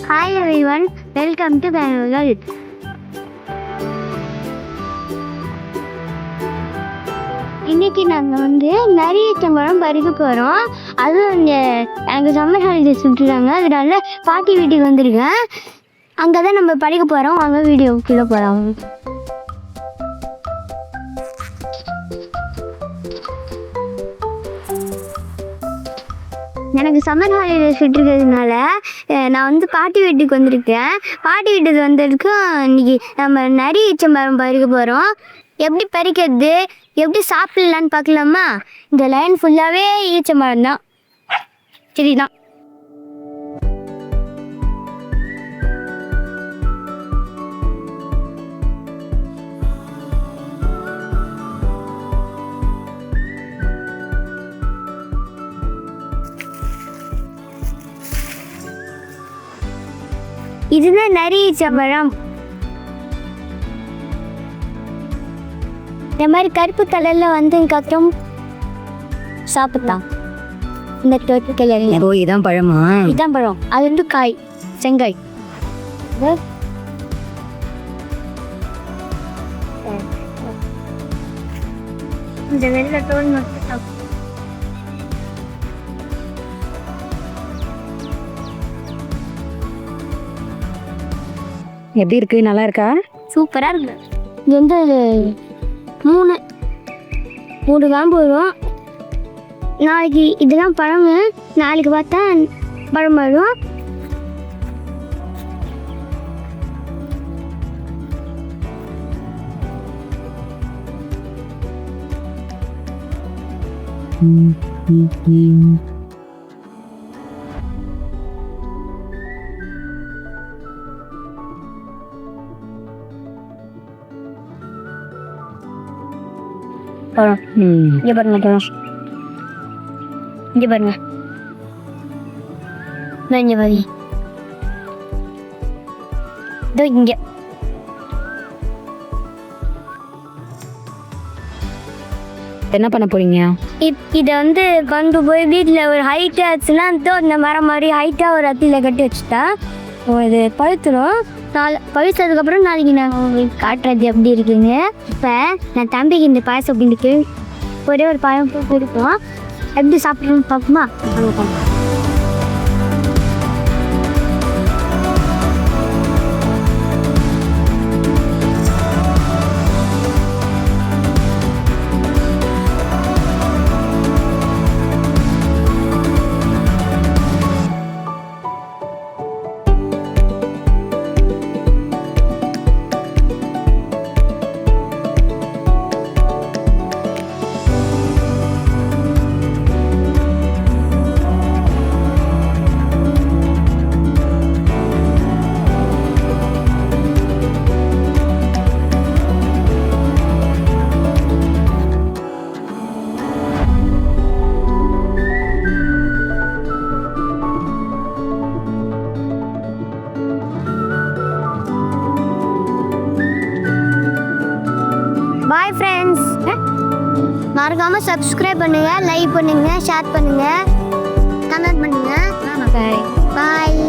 Hi everyone, welcome to Bangalore. இன்னைக்கு நாங்கள் நிறைய சம்பளம் பறிக்க போகிறோம். அதுவும் எனக்கு சம்மர் ஹாலிடேஸ் விட்டுருக்காங்க, அதனால பாட்டி வீட்டுக்கு வந்திருக்கேன். அங்கே தான் நம்ம படிக்க போகிறோம். வாங்க வீடியோக்குள்ளே போகிறோம். எனக்கு சம்மர் ஹாலிடேஸ் விட்டுருக்கிறதுனால நான் பாட்டி வீட்டுக்கு வந்திருக்கேன். பாட்டி வீட்டுக்கு வந்ததுக்கு இன்னைக்கு நம்ம நிறைய ஈச்சம்பழம் பறிக்க போகிறோம். எப்படி பறிக்கிறது, எப்படி சாப்பிடலான்னு பார்க்கலாமா? இந்த லைன் ஃபுல்லாகவே ஈச்சம்பழம் தான். சரிதான். இதுதான் நிறைய ஈச்சம்பழம். இந்த மாதிரி கருப்பு கலர்ல அதுக்கப்புறம் சாப்பிட்டான். இந்த கருப்பு கலர்ல இதான் பழமா? இதான் பழம். அது காய், செங்காய். இந்த வெள்ளை தோல் மட்டும் சாப்பிடும். எப்படி இருக்கு? நல்லா இருக்கா? சூப்பரா இருக்கு. இது மூணு காம்பு வரும். நாளைக்கு இதெல்லாம் பழம், நாளைக்கு பார்த்தா பழம் வரும். இங்கே பாருங்க, இங்கே பாருங்க, இங்கே பாருங்க, இதோ இங்கே. என்ன பண்ண போறீங்க? இதை கொண்டு போய் வீட்டில் ஒரு ஹைட்டாக ஆச்சுன்னா இந்த மரம் மாதிரி ஹைட்டாக ஒரு அத்தியில் கட்டி வச்சுட்டா இது பழுத்துடும். பழுத்ததுக்கப்புறம் நாளைக்கு நாங்கள் உங்களுக்கு காட்டுறது எப்படி இருக்குங்க. இப்போ நான் தம்பிக்கு இந்த பாயசம் அப்படின்ட்டு ஒரே ஒரு பழம் கொடுப்போம். எப்படி சாப்பிட்றோன்னு பார்ப்போமா? Bye friends. மறக்காம சப்ஸ்கிரைப் பண்ணுங்க, லைக் பண்ணுங்க, ஷேர் பண்ணுங்க, கமெண்ட் பண்ணுங்க. பாய்.